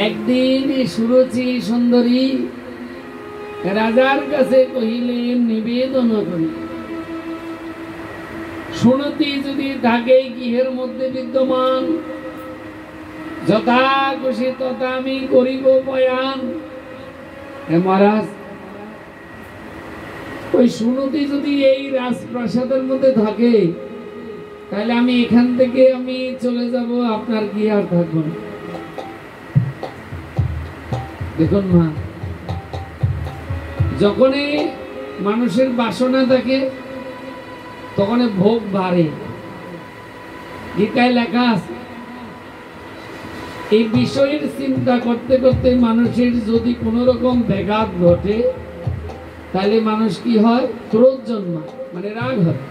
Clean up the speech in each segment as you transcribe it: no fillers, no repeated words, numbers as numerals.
একদিন সুরুচি সুন্দরী রাজার কাছে কহিলেন, নিবেদন করি, সুনতি যদি থাকে গৃহের মধ্যে বিদ্যমান, যথা খুশি তথা আমি করিব বয়ান। মহারাজ, ওই সুনতি যদি এই রাজপ্রাসাদের মধ্যে থাকে, তাহলে আমি এখান থেকে আমি চলে যাব, আপনার কি আর থাকবো না। দেখুন মা, যখনই মানুষের বাসনা থাকে তখন ভোগ বাড়ে। গীতায় লেখা আছে, এই বিষয়ের চিন্তা করতে করতে মানুষের যদি কোনো রকম ব্যাঘাত ঘটে, তাহলে মানুষ কি হয়? ক্রোধ জন্মায়, মানে রাগ হয়।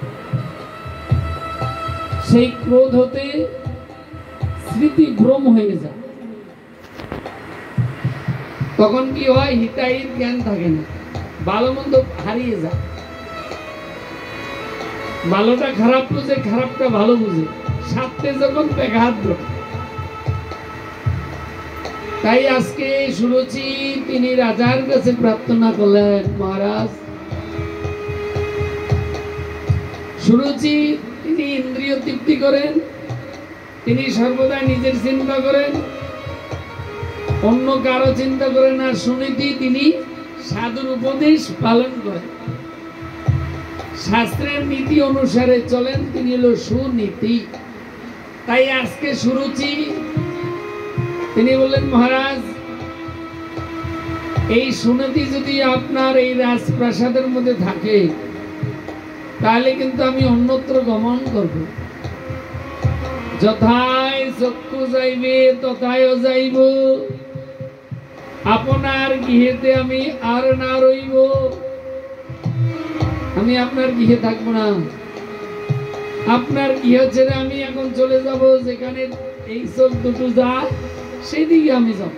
সেই ক্রোধ হতে স্মৃতি ভ্রম হয়ে যায়। তখন কি হয়? হিতাহিত জ্ঞান থাকে না, ভালো মন্দ হারিয়ে যায়। ভালোটা খারাপ বুঝে, খারাপটা ভালো বুঝে, স্বার্থে যখন ব্যাঘাত ঘটে। তাই আজকে সুরুচি তিনি রাজার কাছে প্রার্থনা করলেন, মহারাজ, সুরুচি তিনি ইন্দ্রিয় তৃপ্তি করেন, তিনি সর্বদা নিজের চিন্তা করেন, অন্য কারো চিন্তা করেন না। সুনীতি তিনি সাধুর উপদেশ পালন করেন, শাস্ত্রের নীতি অনুসারে চলেন, তিনি হলো সুনীতি। তাই আজকে সুরুচি তিনি বললেন, মহারাজ, এই সুনীতি যদি আপনার এই রাজপ্রাসাদের মধ্যে থাকে, তাহলে কিন্তু আমি অন্যত্র গমন করব। যথায় চক্ষু যাইবে তথায় যাইব, আপনার গৃহেতে আমি আর না রইব। আমি আপনার গৃহে থাকবো না, আপনার গৃহ ছেড়ে আমি এখন চলে যাব, যেখানে এই চোখ দুটো যায় সেদিকে আমি যাব।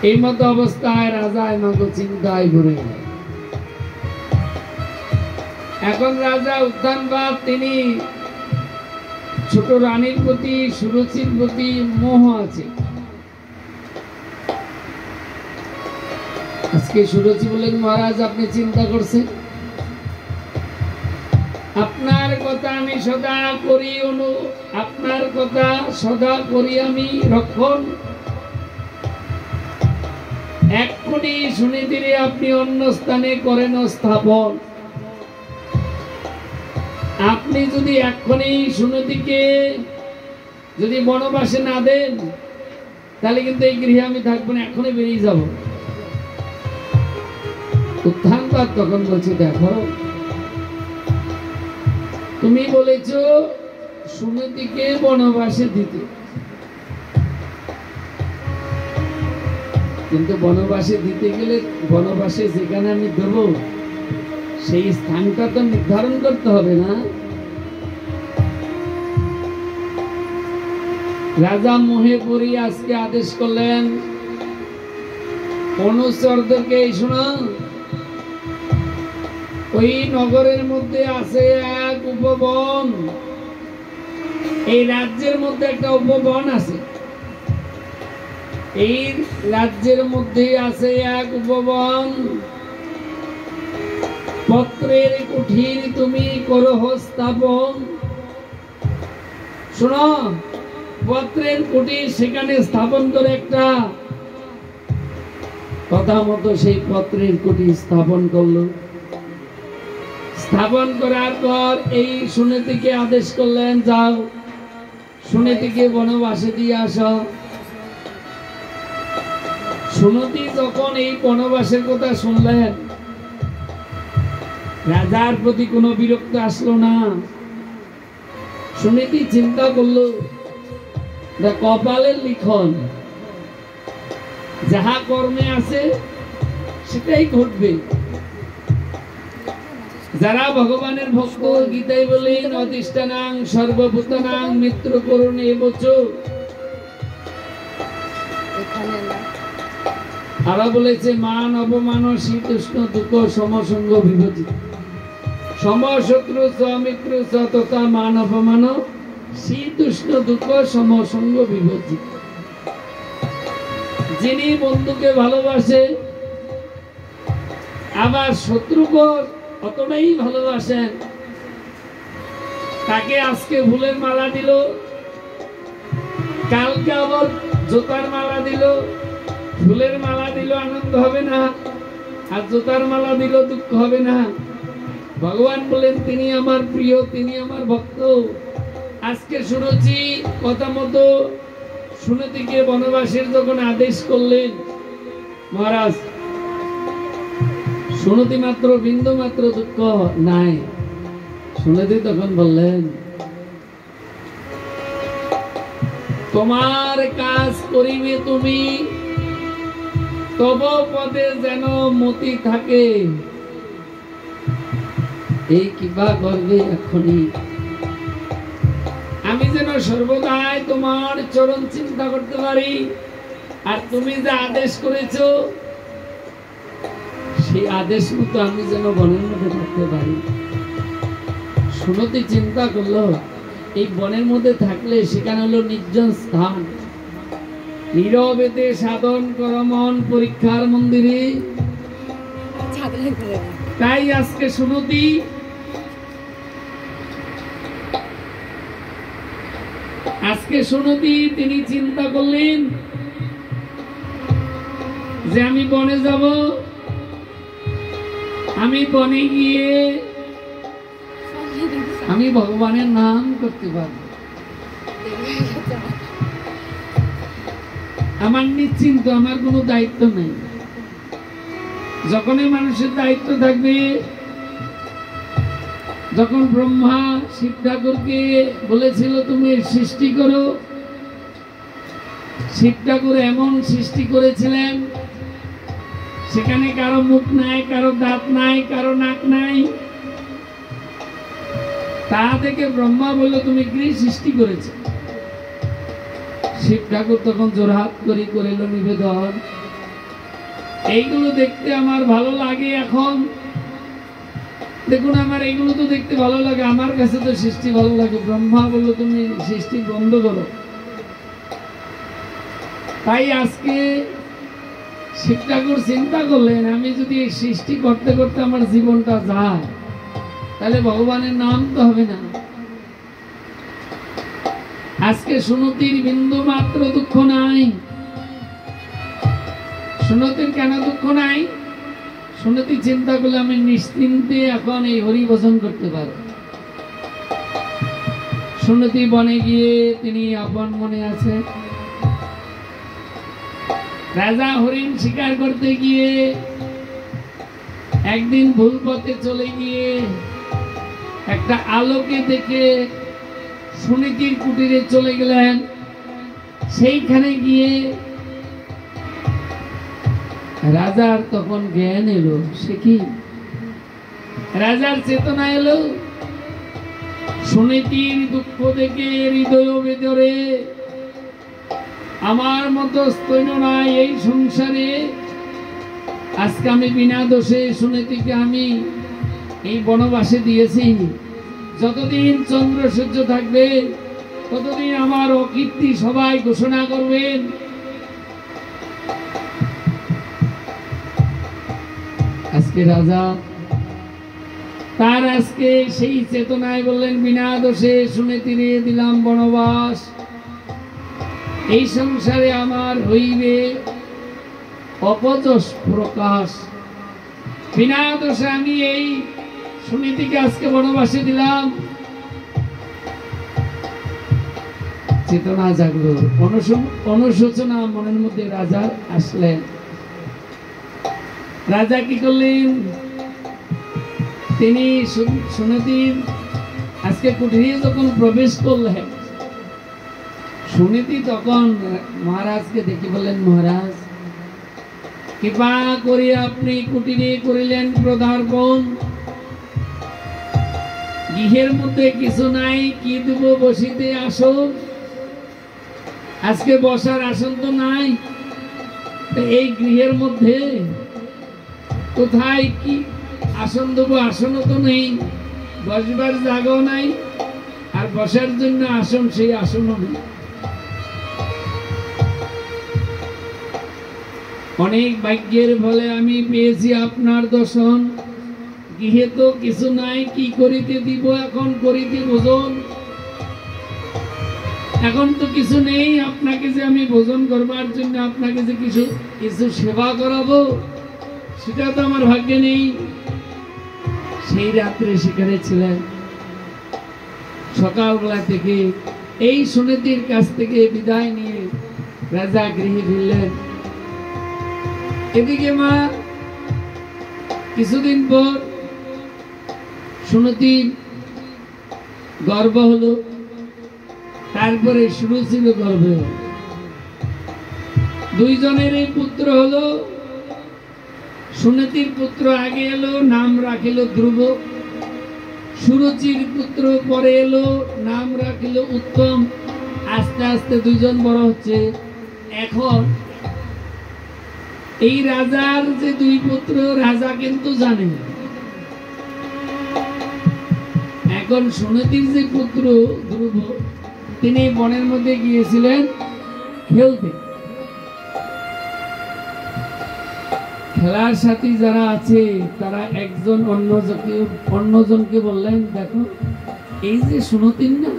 এই মতো অবস্থায় রাজা আমাকে চিন্তায় ঘুরে গেল। এখন রাজা উদ্যানবাদ, তিনি ছোট রানীর প্রতি, সুরুচির প্রতি মোহ আছে। আজকে সুরুচি বললেন, মহারাজ, আপনি চিন্তা করছেন, আপনার কথা আমি সদা করি আপনার কথা সদা করি আমি রক্ষণ। এক্ষুনি সুনীতিরে আপনি অন্য স্থানে করেন স্থাপন। আপনি যদি এক্ষুনি সুনীতিকে যদি বনবাসে না দেন, তাহলে কিন্তু এই গৃহে আমি থাকবো না, এখনই বেরিয়ে যাব। উত্থানবাদ তখন বলছে, দেখো, তুমি বলেছ সুনীতিকে বনবাসে দিতে, কিন্তু বনবাসে দিতে গেলে বনবাসে যেখানে আমি দেব সেই স্থানটা তো নির্ধারণ করতে হবে না। রাজা মোহে পড়ি আজকে আদেশ করলেন, অনুচরদেরকে এই শোনা, ওই নগরের মধ্যে আছে এক উপবন, এই রাজ্যের মধ্যে একটা উপবন আছে, এই রাজ্যের মধ্যে আছে এক উপবন, পত্রের কুঠির তুমি করো স্থাপন। শোনো, পত্রের কুঠির সেখানে স্থাপন করে একটা কথা মতো সেই পত্রের কুঠির স্থাপন করলো। স্থাপন করার পর এই সুনীতিকে আদেশ করলেন, যাও সুনীতিকে বনবাসে দিয়ে আসো। সুনীতি যখন এই বনবাসের কথা শুনলেন, রাজার প্রতি কোনো বিরক্ত আসলো না। সুনীতি চিন্তা করলো, কপালের লিখন, যাহা কর্মে আছে সেটাই ঘটবে। যারা ভগবানের ভক্ত, গীতায় বলেন, অধিষ্ঠানাং সর্বভূতানাং মিত্র করুণে এবচ। আরো বলেছে, মান অপমান শীতোষ্ণ দুঃখ সমসঙ্গ বিভূতি, সমশত্রু সমিত্র স তথা মান অপমান শীতোষ্ণ দুঃখ সমসঙ্গ বিভূতি। যিনি বন্ধুকে ভালোবাসে আবার শত্রুকে অতটাই ভালোবাসেন, তাকে আজকে ফুলের মালা দিল, কালকে আবার জুতার মালা দিল। ফুলের মালা দিল আনন্দ হবে না, আর জুতার মালা দিল দুঃখ হবে না। ভগবান বলেন তিনি আমার প্রিয়, তিনি আমার ভক্ত। আজকে শুনেছি কথা মতো সুনীতিকে বনবাসের যখন আদেশ করলেন মহারাজ, সুনীতি মাত্র বিন্দু মাত্র দুঃখ নাই। সুনীতি তখন বললেন, তোমার কাজ করিবে তুমি, তব পদে যেন মতি থাকে। এই কিবা করবে এখনই, আমি যেন সর্বদাই তোমার চরণ চিন্তা করতে পারি, আর তুমি যে আদেশ করেছো সেই আদেশ মতো আমি যেন বনের মধ্যে থাকতে পারি। সুনীতি চিন্তা করলো, এই বনের মধ্যে থাকলে সেখানে হলো নির্জন স্থান, নীরবেতে সাধন কর মন পরীক্ষার মন্দিরে। তাই আজকে সুনীতি তিনি চিন্তা করলেন যে আমি বনে যাব, আমি বনে গিয়ে আমি ভগবানের নাম করতে পারব। আমার নিশ্চিন্ত, আমার কোনো দায়িত্ব নেই। যখনই মানুষের দায়িত্ব থাকবে, যখন ব্রহ্মা শিব ঠাকুরকে বলেছিল তুমি সৃষ্টি করো, শিব ঠাকুর এমন সৃষ্টি করেছিলেন সেখানে কারো মুখ নাই, কারো দাঁত নাই, কারো নাক নাই। তা থেকে ব্রহ্মা বলল তুমি কি সৃষ্টি করেছ? শিব ঠাকুর তখন জোরহাত করি করিল নিবেদন, এইগুলো দেখতে আমার ভালো লাগে। এখন দেখুন, আমার এইগুলো তো দেখতে ভালো লাগে, আমার কাছে তো সৃষ্টি ভালো লাগে। ব্রহ্মা বলল তুমি সৃষ্টি বন্ধ করো। তাই আজকে শিব ঠাকুর চিন্তা করলেন, আমি যদি এই সৃষ্টি করতে করতে আমার জীবনটা যায়, তাহলে ভগবানের নাম তো হবে না। আজকে সুনীতির বিন্দু মাত্র দুঃখ নাই। সুনীতির কেন দুঃখ নাই? সুনীতি চিন্তা করলে আমি নিশ্চিন্তে এখন এই হরি ভজন করতে পারব। সুনীতি বনে গিয়ে তিনি আপন মনে আছে। রাজা হরিণ শিকার করতে গিয়ে একদিন ভুল পথে চলে গিয়ে একটা আলোকে দেখে সুনীতির কুটিরে চলে গেলেন। সেইখানে গিয়ে রাজার তখন জ্ঞান এলো। সে কি? রাজার চেতনা এলো, সুনীতির দুঃখ দেখে হৃদয় ভেতরে আমার মতো স্তৈন্য নাই এই সংসারে। আজকে আমি বিনা দোষে সুনীতিকে আমি এই বনবাসে দিয়েছি। যতদিন চন্দ্র সূর্য থাকবে ততদিন আমার অকীর্তি সবাই ঘোষণা করবেন। আজকে রাজা তার আজকে সেই চেতনায় বললেন, বিনা দোষে সুনীতিরে দিলাম বনবাস, এই সংসারে আমার হইবে অপযশ প্রকাশ। বিনা দোষে আমি এই সুনীতিকে আজকে বনবাসে দিলাম। চেতনা জাগলো, অনুশোচনা মনের মধ্যে রাজার আসলেন। রাজা কি করলেন? তিনি সুনীতির আজকে কুঠিরে যখন প্রবেশ করলেন, সুনীতি তখন মহারাজকে দেখি বললেন, মহারাজ কৃপা করে আপনি কুটিরে করিলেন পদার্পণ, গৃহের মধ্যে কিছু নাই, কি দেব বসিতে আসন? আজকে বসার আসন তো নাই, এই গৃহের মধ্যে কোথায় কি আসন দেবো? আসনও তো নেই, বসবার জায়গাও নাই, আর বসার জন্য আসন সেই আসনও নেই। অনেক ভাগ্যের ফলে আমি পেয়েছি আপনার দর্শন। গৃহে তো কিছু নাই, কি করিতে দিব এখন, করিতে ভোজন এখন তো কিছু নেই। আপনাকে যে আমি ভোজন করবার জন্য আপনাকে যে কিছু কিছু সেবা করাবো, সেটা তো আমার ভাগ্যে নেই। সেই রাত্রে সেখানে ছিলেন। সকালবেলা থেকে এই সুনীতির কাছ থেকে বিদায় নিয়ে রাজা গৃহে ফিরলেন। এদিকে মা কিছুদিন পর সুনীতি গর্ভ হলো, তারপরে সুরুচির গর্ভে হলো। দুইজনের এই পুত্র হলো। সুনীতির পুত্র আগে এলো, নাম রাখিল ধ্রুব। সুরুচির পুত্র পরে এলো, নাম রাখিল উত্তম। আস্তে আস্তে দুইজন বড় হচ্ছে। এখন এই রাজার যে দুই পুত্র, রাজা কিন্তু জানে। এখন সুনীতির যে পুত্র ধ্রুব, তিনি বনের মধ্যে গিয়েছিলেন খেলতে। খেলার সাথী যারা আছে তারা একজন অন্যজনকে বললেন, দেখো এই যে সুনীতির না,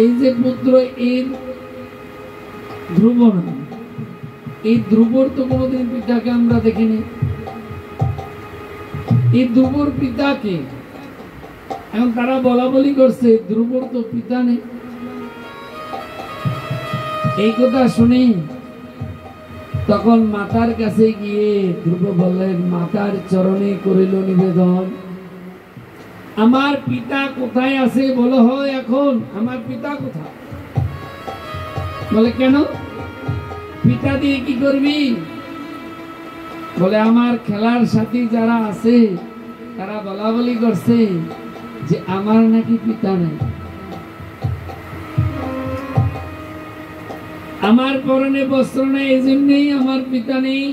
এই যে পুত্র এর ধ্রুব না, এই ধ্রুবর তো কোনোদিন পিতাকে আমরা দেখিনি। এই ধ্রুবর পিতাকে এখন তারা বলা বলি করছে, ধ্রুবর তো পিতা নেই। এই কথা শুনে তখন মাতার কাছে গিয়ে ধ্রুব বললেন, মাতার চরণে করিল নিবেদন, আমার পিতা কোথায় আছে বলো। হয় এখন আমার পিতা কোথায়? বলে কেন, পিতা দিয়ে কি করবি? বলে আমার খেলার সাথী যারা আছে তারা বলা বলি করছে যে আমার নাকি পিতা নাই, আমার পরনে বস্ত্র নেই, এই জন্যই আমার পিতা নেই।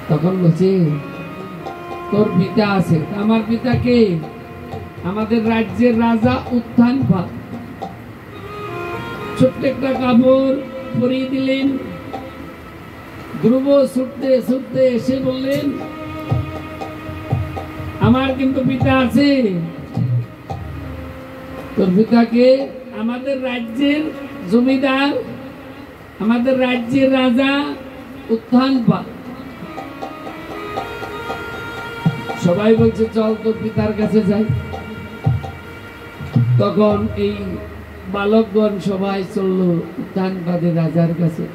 তখন বলছে তোর পিতা আছে। আমার পিতা কে? আমাদের রাজ্যের রাজা উত্থানপাদ। ছোট্ট একটা কাপড় পরিয়ে দিলেন। ধ্রুব ছুটতে ছুটতে এসে বললেন, আমার কিন্তু পিতা আছে। তোর পিতাকে? আমাদের রাজ্যের জমিদার, আমাদের রাজ্যের রাজা উত্থানপাদ। সবাই বলছে চল তোর পিতার কাছে যাই। তখন এই বালকগণ সবাই চলল উত্থানপাদের রাজার কাছে।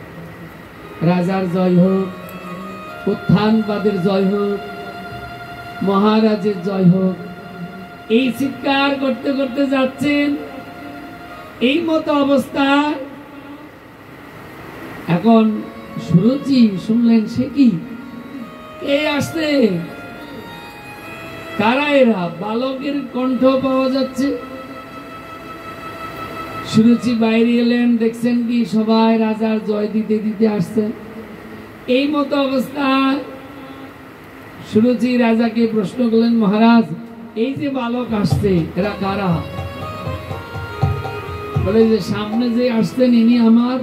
রাজার জয় হোক, উত্থানপাদের জয় হোক, মহারাজের জয় হোক, এই চিৎকার করতে করতে যাচ্ছেন। এই মতো অবস্থা। এখন সুরুচি শুনলেন, সে কি, কে আসছে, কারা এরা? বালকের কণ্ঠ পাওয়া যাচ্ছে। সুরুচি বাইরে এলেন, দেখছেন কি সবাই রাজার জয় দিতে দিতে আসছে। এই মতো অবস্থা। সুরুচি রাজাকে প্রশ্ন করলেন, মহারাজ এই যে বালক আসছে এরা কারা? বলে যে সামনে যে আসছেন ইনি আমার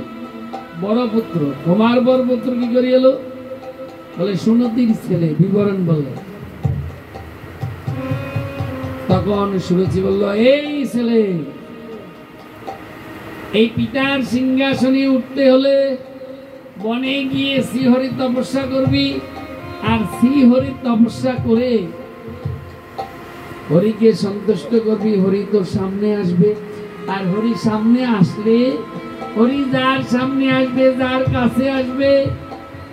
বড় পুত্র। তোমার বড় পুত্র কি করে এলো? বলে সুনীতির ছেলে। বিবরণ বললেন। তখন সুরুচি বলল, এই ছেলে, এই পিতার সিংহাসনে উঠতে হলে বনে গিয়ে শ্রীহরি তপস্যা করবি। আর শ্রীহরি তপস্যা করে হরিকে সন্তুষ্ট করবি। হরি তোর সামনে আসবে। আর হরি সামনে আসলে, হরি যার সামনে আসবে, যার কাছে আসবে,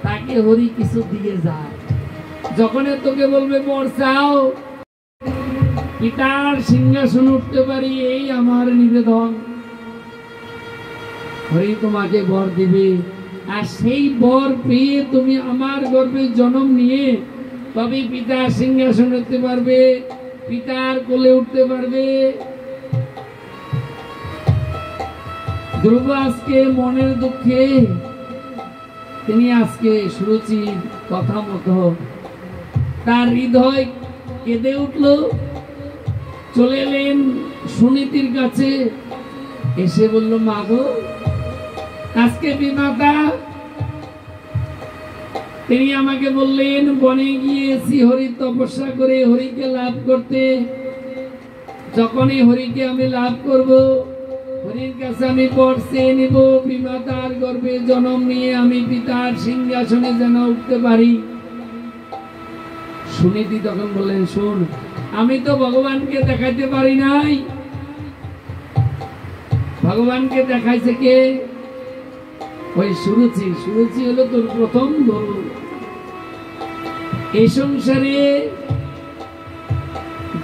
তাকে হরি কিছু দিয়ে যায়। যখন তোকে বলবে বর চাও, পিতার সিংহাসন উঠতে পারি, এই আমার নিবেদন, হরি তোমাকে বর দিবে। আর সেই বর পেয়ে তুমি আমার গর্ভে জন্ম নিয়ে তবে পিতার সিংহাসন উঠতে পারবে, পিতার কোলে উঠতে পারবে। ধ্রুব আজকে মনের দুঃখে তিনি আজকে সুরুচির কথা মতো তার হৃদয় কেঁদে উঠল। চলে এলেন সুনীতির কাছে, এসে বলল, মা গো আজকে বিমাতা তিনি আমাকে বললেন বনে গিয়েছি হরি তপস্যা করে হরিকে লাভ করতে। যখনই হরিকে আমি লাভ করব, হরির কাছে আমি বর চেয়ে নিব, বিমাতার গর্ভে জন্ম নিয়ে আমি পিতার সিংহাসনে যেন উঠতে পারি। সুনীতি তখন বললেন, শোন, আমি তো ভগবানকে দেখাইতে পারি নাই, ভগবানকে দেখাইছে কে? ওই সুরুচি। সুরুচি হলো তোর প্রথম গুরু। এই সংসারে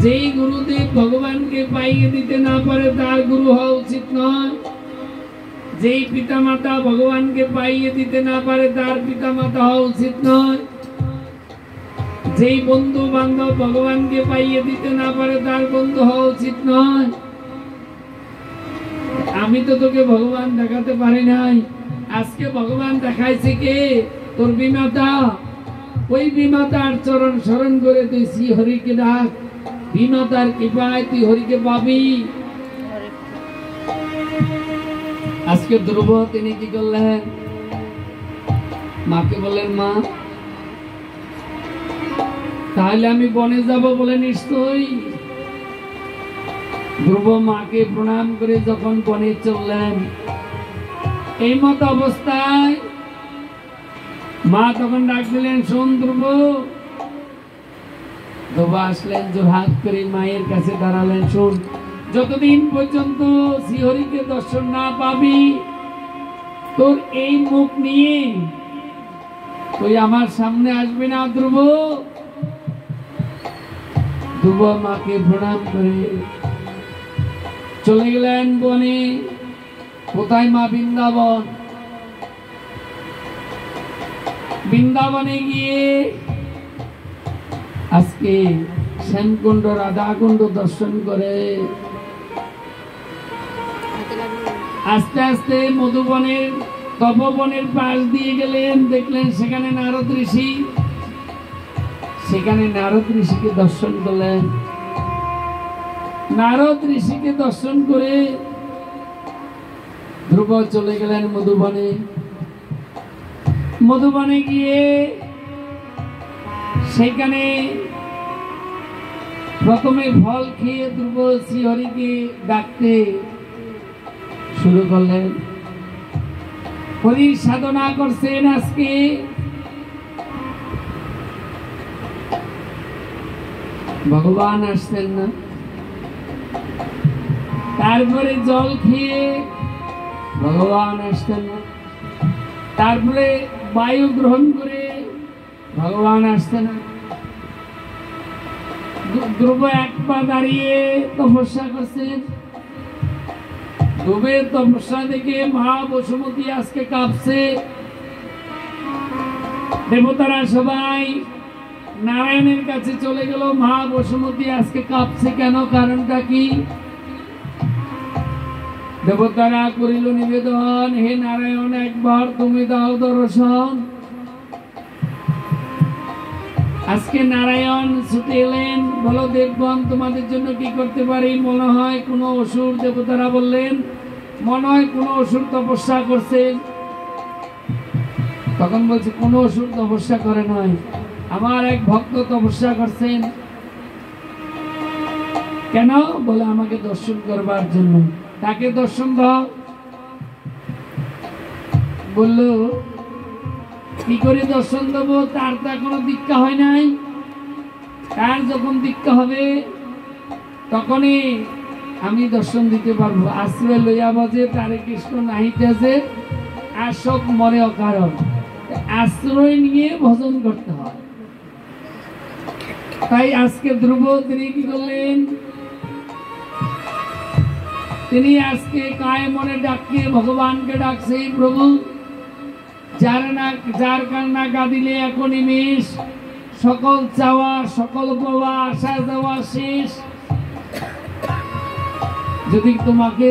যেই গুরুদেব ভগবানকে পাইয়ে দিতে না পারে তার গুরু হওয়া উচিত নয়। যেই পিতামাতা ভগবানকে পাইয়ে দিতে না পারে তার পিতামাতা হওয়া উচিত নয়। যেই বন্ধু বান্ধব ভগবানকে পাইয়ে দিতে না পারে তার বন্ধু হওয়া উচিত নয়। আমি তো তোকে ভগবান দেখাতে পারি নাই, আজকে ভগবান দেখাইছে কে? তোর বিমাতা। ওই বিমাতার চরণ স্মরণ করে তুই শ্রী হরিকে ডাক, বিমাতার কৃপায় তুই হরিকে পাবি। আজকে ধ্রুব তিনি কি করলেন? মাকে বললেন, মা তাহলে আমি বনে যাব বলে নিশ্চয়ই। ধ্রুব মাকে প্রণাম করে যখন বনে চললেন, এই মত অবস্থায় মা তখন ডাক দিলেন, শোন ধ্রুব। ধ্রুব আসলেন, জোরহাত করে মায়ের কাছে দাঁড়ালেন, শোন, যতদিন পর্যন্ত শ্রীহরিকে দর্শন না পাবি, তোর এই মুখ নিয়ে তুই আমার সামনে আসবি না ধ্রুব। ধ্রুব মাকে প্রণাম করে চলে গেলেন বনে। কোথায়? মা বৃন্দাবন। বৃন্দাবনে গিয়ে আজকে শ্যামকুণ্ড রাধাকুণ্ড দর্শন করে আস্তে আস্তে মধুবনের তপবনের পাশ দিয়ে গেলেন। দেখলেন সেখানে নারদ ঋষি। সেখানে নারদ ঋষিকে দর্শন করলেন। নারদ ঋষিকে দর্শন করে ধ্রুব চলে গেলেন মধুবনে। মধুবনে গিয়ে সেখানে প্রথমে ফল খেয়ে ধ্রুব শ্রীহরিকে ডাকতে শুরু করলেন। হরির সাধনা করছেন। আজকে ভগবান আসছেন না। তারপরে জল খেয়ে ভগবান আসছেন না। তারপরে বায়ু গ্রহণ করে ভগবান আসছে না। ধ্রুব এক পা দাঁড়িয়ে তপস্যা করছেন। ধ্রুবের তপস্যা দেখে মা বসুমতী আজকে কাঁপছে। দেবতারা সবাই নারায়ণের কাছে চলে গেল। মা বসুমতী আজকে কাঁপছে কেন? কারণটা কি? দেবতারা করিল নিবেদন, হে নারায়ণ, একবার তুমি দাও দর্শন। আজকে নারায়ণ ছুটে এলেন। বলো দেবগণ, তোমাদের জন্য কি করতে পারি? মনে হয় কোনো অসুর। দেবতারা বললেন, মনে হয় কোনো অসুর তপস্যা করছে। তখন বলছে, কোনো অসুর তপস্যা করে নয়, আমার এক ভক্ত তপস্যা করছেন। কেন? বলে আমাকে দর্শন করবার জন্য। তাকে দর্শন দাও। বলল, কি করে দর্শন দেব? তার তো এখনো দীক্ষা হয় নাই। তার যখন দীক্ষা হবে তখনই আমি দর্শন দিতে পারবো। আশ্রয় লইয়া বাজে তারে কৃষ্ণ নাহিতেছে, আর সব মরে অকারণ। আশ্রয় নিয়ে ভজন করতে হয়। তাই আজকে ধ্রুব তিনি কি করলেন? তিনি আজকে কায় মনে ডাকে ভগবানকে ডাকছে, প্রভু যার কান্না কাঁদিলে এখন নিমেষ সকল চাওয়া সকল পাওয়া আশা যাওয়া শেষ। যদি তোমাকে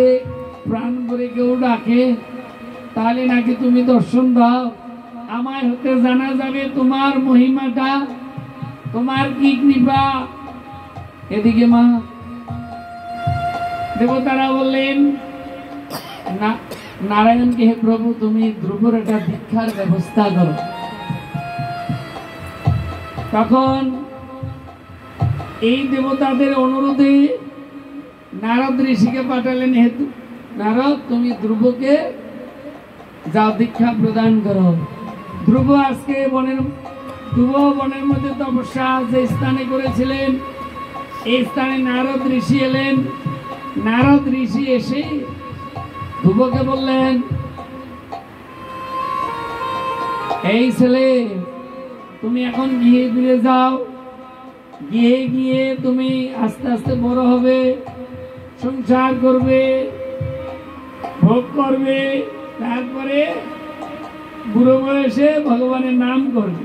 প্রাণ করে কেউ ডাকে তাহলে নাকি তুমি দর্শন দাও। আমায় হতে জানা যাবে তোমার মহিমাটা, তোমার কি কৃপা। এদিকে মা দেবতারা বললেন, নারায়ণকে, হে প্রভু তুমি ধ্রুবর একটা দীক্ষার ব্যবস্থা করো। তখন এই দেবতাদের অনুরোধে নারদ ঋষিকে পাঠালেন, হে নারদ তুমি ধ্রুবকে যাও দীক্ষা প্রদান করো। ধ্রুব আজকে বনের মধ্যে তপস্যা যে স্থানে করেছিলেন, এই স্থানে নারদ ঋষি এলেন। নারদ ঋষি এসে ধ্রুবকে বললেন, এই ছেলে তুমি এখন গিয়ে ফিরে যাও, গিয়ে তুমি আস্তে আস্তে বড় হবে, সংসার করবে, ভোগ করবে, তারপরে বুড়ো বয়সে ভগবানের নাম করবে।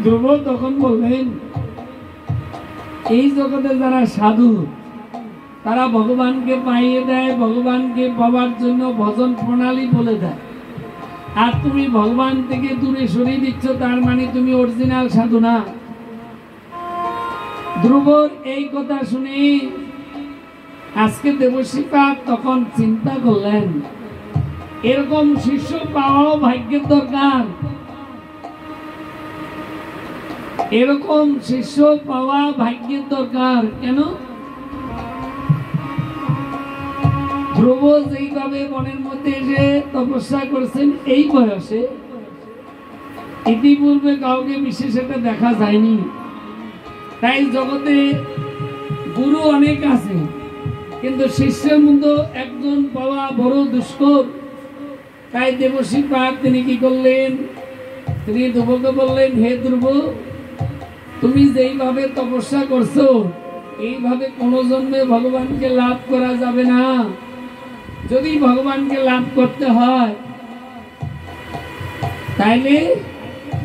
ধ্রুব তখন বললেন, এই জগতে যারা সাধু তারা ভগবানকে পাইয়ে দেয়, ভগবানকে পাওয়ার জন্য ভজন প্রণালী বলে দেয়, আর তুমি ভগবান থেকে দূরে সরিয়ে দিচ্ছ, তার মানে তুমি অরিজিনাল সাধু না। ধ্রুবর এই কথা শুনে আজকে দেবশ্রীপাদ তখন চিন্তা করলেন, এরকম শিষ্য পাওয়াও ভাগ্যের দরকার, এরকম শিষ্য পাওয়া ভাগ্যের দরকার। কেন? ধ্রুব যেইভাবে বনের মধ্যে এসে তপস্যা করছেন এই বয়সে, ইতিপূর্বে কাউকে বিশেষ একটা দেখা যায়নি। তাই জগতে গুরু অনেক আছে, কিন্তু শিষ্যের মধ্যে একজন পাওয়া বড় দুষ্কর। তাই দেবশ্রীপাদ তিনি কি করলেন, তিনি ধ্রুবকে বললেন, হে ধ্রুব তুমি যেইভাবে তপস্যা করছো এইভাবে কোনো জন্মে ভগবানকে লাভ করা যাবে না। যদি ভগবানকে লাভ করতে হয় তাইলে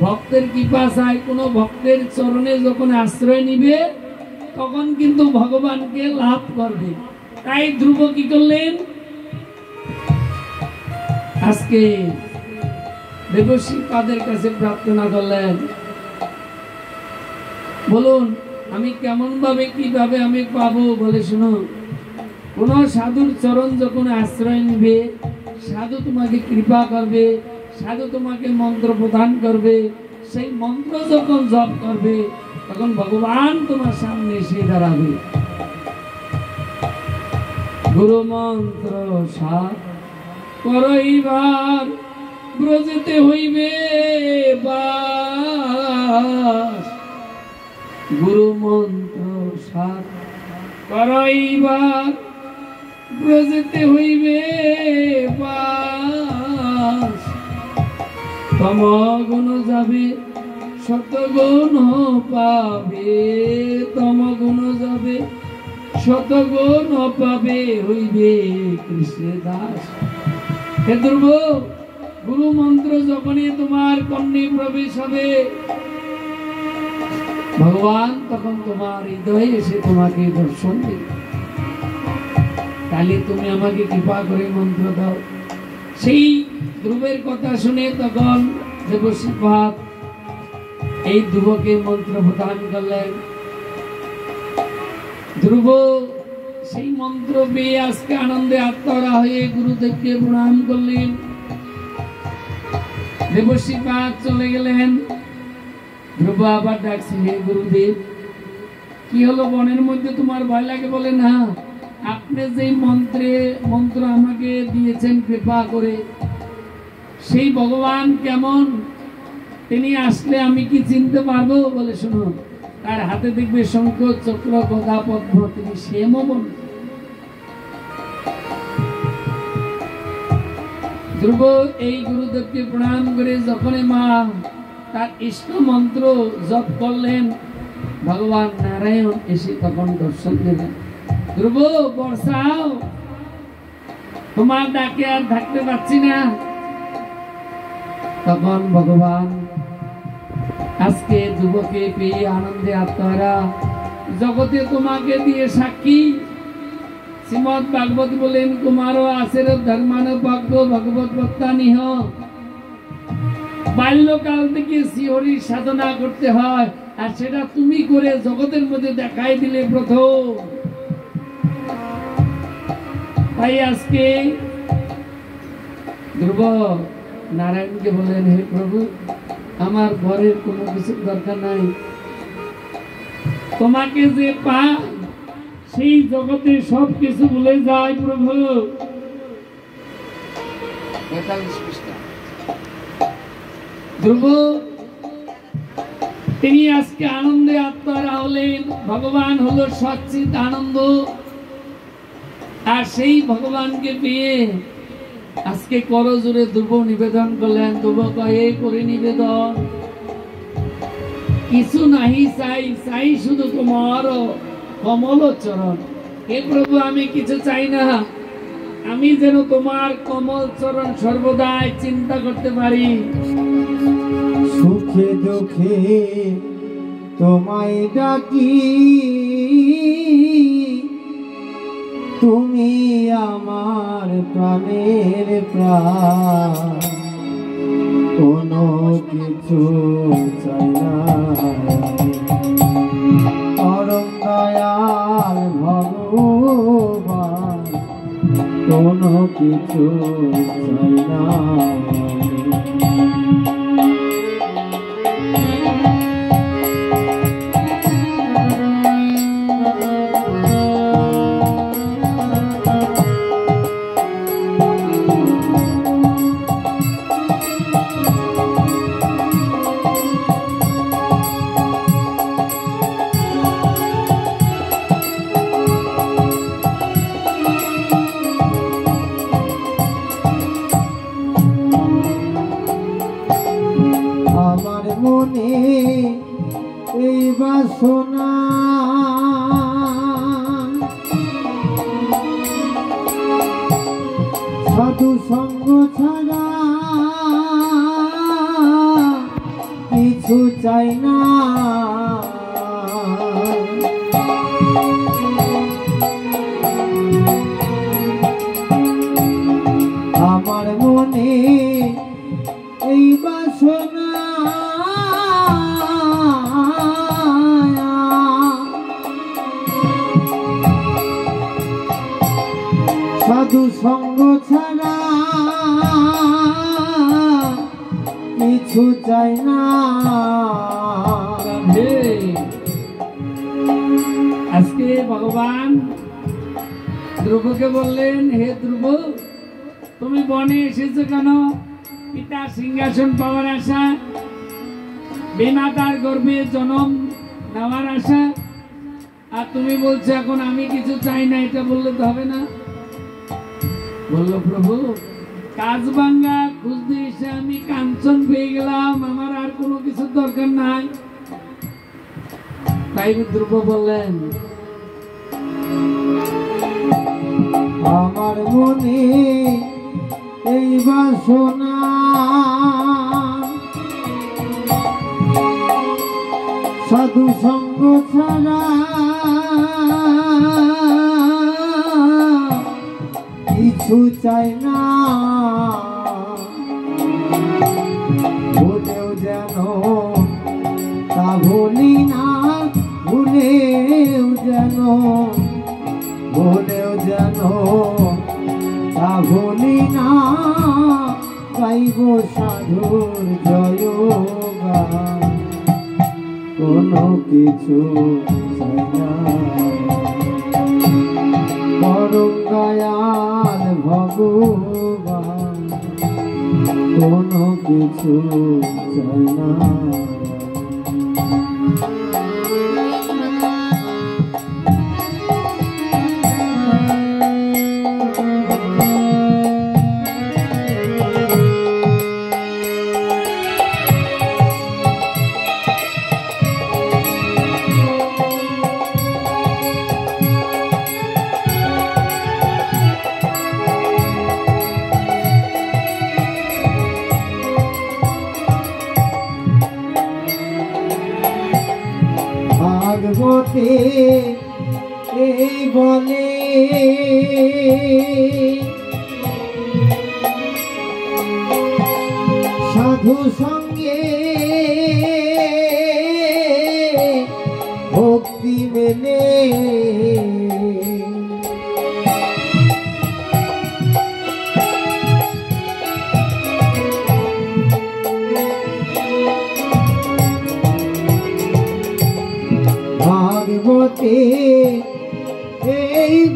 ভক্তের কৃপা চাই। কোনো ভক্তের চরণে যখন আশ্রয় নিবে তখন কিন্তু ভগবানকে লাভ করবে। তাই ধ্রুব কি করলেন, আজকে দেবশ্রীপাদের কাছে প্রার্থনা করলেন, বলুন আমি কেমন ভাবে কিভাবে আমি পাবো? বলে শোনো, কোন সাধুর চরণ যখন আশ্রয় নিবে, সাধু তোমাকে কৃপা করবে, সাধু তোমাকে মন্ত্র প্রদান করবে, সেই মন্ত্র যখন জপ করবে তখন ভগবান তোমার সামনে এসে দাঁড়াবে। গুরু মন্ত্র সাধ করইবার ব্রজেতে হইবে বাস, গুরু মন্ত্র সাধ করইবার ব্রজেতে হইবে বাস, তম গুণ যাবে শতগুণ পাবে, তম গুণ যাবে শতগুণ পাবে, হইবে কৃষ্ণের দাস। হে ধ্রুব, গুরু মন্ত্র যখনই তোমার কর্ণে প্রবেশ হবে ভগবান তখন তোমার হৃদয়ে এসে তোমাকে দর্শন দেবে। তাহলে তুমি আমাকে কৃপা করে মন্ত্র দাও। সেই ধ্রুবের কথা শুনে তখন দেবশ্রীপাদ এই ধ্রুবকে মন্ত্র প্রদান করলেন। ধ্রুব সেই মন্ত্র পেয়ে আজকে আনন্দে আত্মহারা হয়ে গুরুদেবকে প্রণাম করলেন। দেবশ্রীপাদ চলে গেলেন। ধ্রুব আবার ডাকছে, হে গুরুদেব কি হলো, বনের মধ্যে তোমার ভয় লাগে? বলে না, আপনি যে মন্ত্র আমাকে দিয়েছেন কৃপা করে, সেই ভগবান কেমন, তিনি আসলে আমি কি চিনতে পারবো? বলে শোনো, তার হাতে দেখবে শঙ্খ চক্র গদা পদ্ম, তিনি শ্যামবন। ধ্রুব এই গুরুদেবকে প্রণাম করে যখন মা তার ইষ্ট মন্ত্র জপ করলেন, ভগবান নারায়ণ এসে তখন দর্শন দিলেন। ধ্রুব বর্ষাও, তোমার ডাকে আর থাকতে পারছি না। তখন ভগবান আজকে ধ্রুবকে পেয়ে আনন্দে আত্মহারা, জগতে তোমাকে দিয়ে সাক্ষী। শ্রীমদ ভাগবত বলেন, কুমারো আসের ধর্মান ভাগ্য ভগবত বত্তা নিহ। বাল্যকাল থেকে শ্রীহরির সাধনা করতে হয়, আর সেটা তুমি করে জগতের মধ্যে দেখাই দিলে প্রথম। তাই আজকে ধ্রুব নারায়ণকে বললেন, হে প্রভু, আমার ঘরের কোনো কিছু দরকার নাই, তোমাকে যে পায় সেই জগতে সব কিছু ভুলে যায় প্রভু। ধ্রুব তিনি আজকে আনন্দে আত্মারা হলেন। ভগবান হলো সচ্চিত আনন্দ, আর সেই ভগবানকে পেয়ে আজকে করজোরে ধ্রুব নিবেদন করলেন। ধ্রুব কয়ে করে নিবেদন, কিছু নাহি চাই, চাই শুধু তোমার কমল চরণ। হে প্রভু, আমি কিছু চাই না, আমি যেন তোমার কমল চরণ সর্বদাই চিন্তা করতে পারি। সুখে দুঃখে তোমায় ডাকি, তুমি আমার প্রাণের প্রাণ, কোনো কিছু চাই না, পরম দয়াল ভগবান, কোনো কিছু চাই না। আমার মনে এই বাসনা, সাধু সঙ্গ ছাড়া কিছু চাই না। আমার মনে এই বাসনা, সাধু সঙ্গ ছাড়া কিছু চাই না। আজকে ভগবান ধ্রুবকে বললেন, হে ধ্রুব, তুমি বনে এসেছো কেন? পিতা সিংহাসন পাওয়ার আশা, বিমাতার গর্ভে জন্ম নেওয়ার আশা, আর তুমি বলছো এখন আমি কিছু চাই না, এটা বললে তো হবে না। বলল, প্রভু, কাজ ভাঙ্গা খুঁজতে এসে আমি কাঞ্চন পেয়ে গেলাম, আমার আর কোনো কিছু দরকার নাই। তাই ধ্রুব বললেন, আমার মনে এই বাসনা, সাধু সঙ্গ ছাড়া কিছু চাই না। ভুলেও যেন তা ভুলি না, ভুলেও যেন, ভুলেও যেন তা ভুলি না, গাইব সাধুর জয় গান, কোনো কিছু চাই না। পরম দয়াল ভগবান, কোনো কিছু চাই না। ভাগবতে এই বলে, সাধু সঙ্গে ভক্তি মেলে,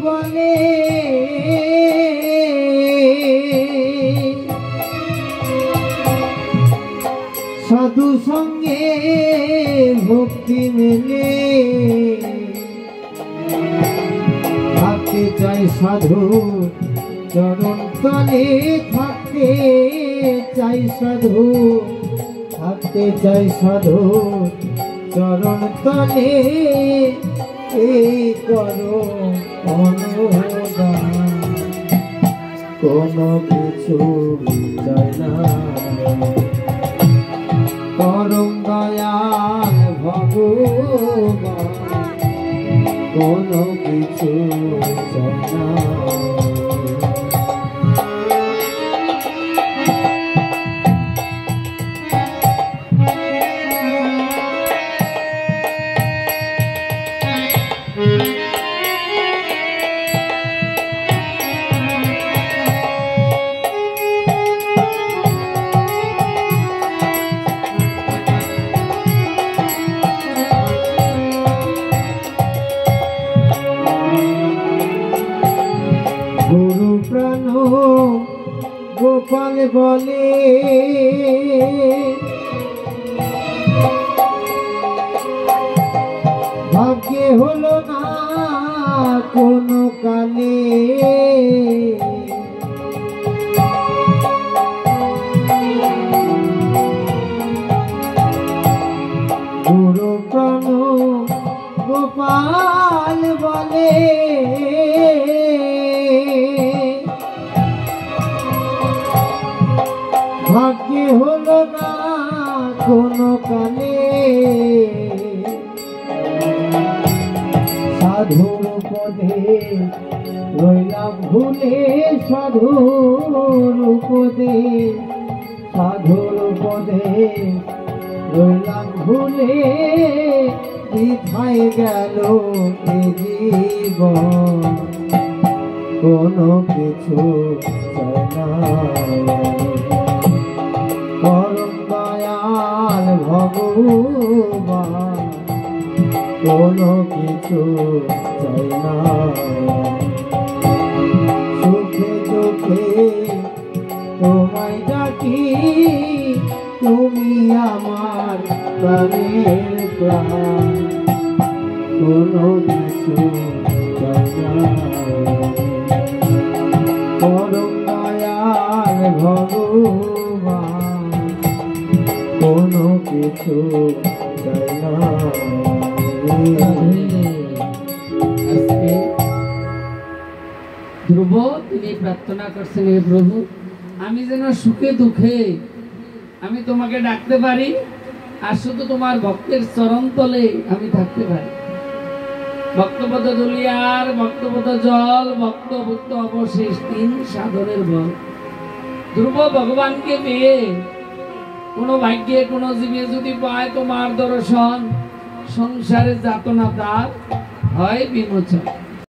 বলে সাধু সঙ্গে ভক্তি মেলে থাকতে চাই সাধু চরণ তলে থাকতে চাই সাধু থাকতে চাই সাধু চরণ তলে এই করো অনুদান কোনো কিছু চাই না পরম দয়াল ভগবান কোনো কিছু চাই না গুরু প্রাণ গোপাল বলে ভাগ্যে হলো না কোনো কালে গুরু প্রাণ গোপাল বলে ভাগ্যে হলো না কোনো কালে সাধুর পদে রইলাম ভুলে সাধুর পদে রইলাম ভুলে কোথায় গেল এ জীবন কোনো কিছু চাই না পরম দয়াল ভগবান কোনো কিছু চাই না সুখে দুঃখে তোমায় ডাকি তুমি আমার প্রাণের প্রাণ কোনো কিছু চাই না পরম দয়াল ভগবান কোনো কিছু চাই না আজকে ধ্রুব তিনি প্রার্থনা করছেন, হে প্রভু, আমি যেন সুখে দুঃখে আমি তোমাকে ডাকতে পারি আর শুধু তোমার ভক্তের চরণ তলে আমি থাকতে পারি। ভক্তপদ দুলিয়ার, ভক্তপদ জল, ভক্ত অবশেষ তিন সাধনের বল। ধ্রুব ভগবানকে পেয়ে কোনো ভাগ্যে কোনো জীবে যদি পায় তোমার দর্শন, সংসারের যাতনা তার হয় বিমোচন।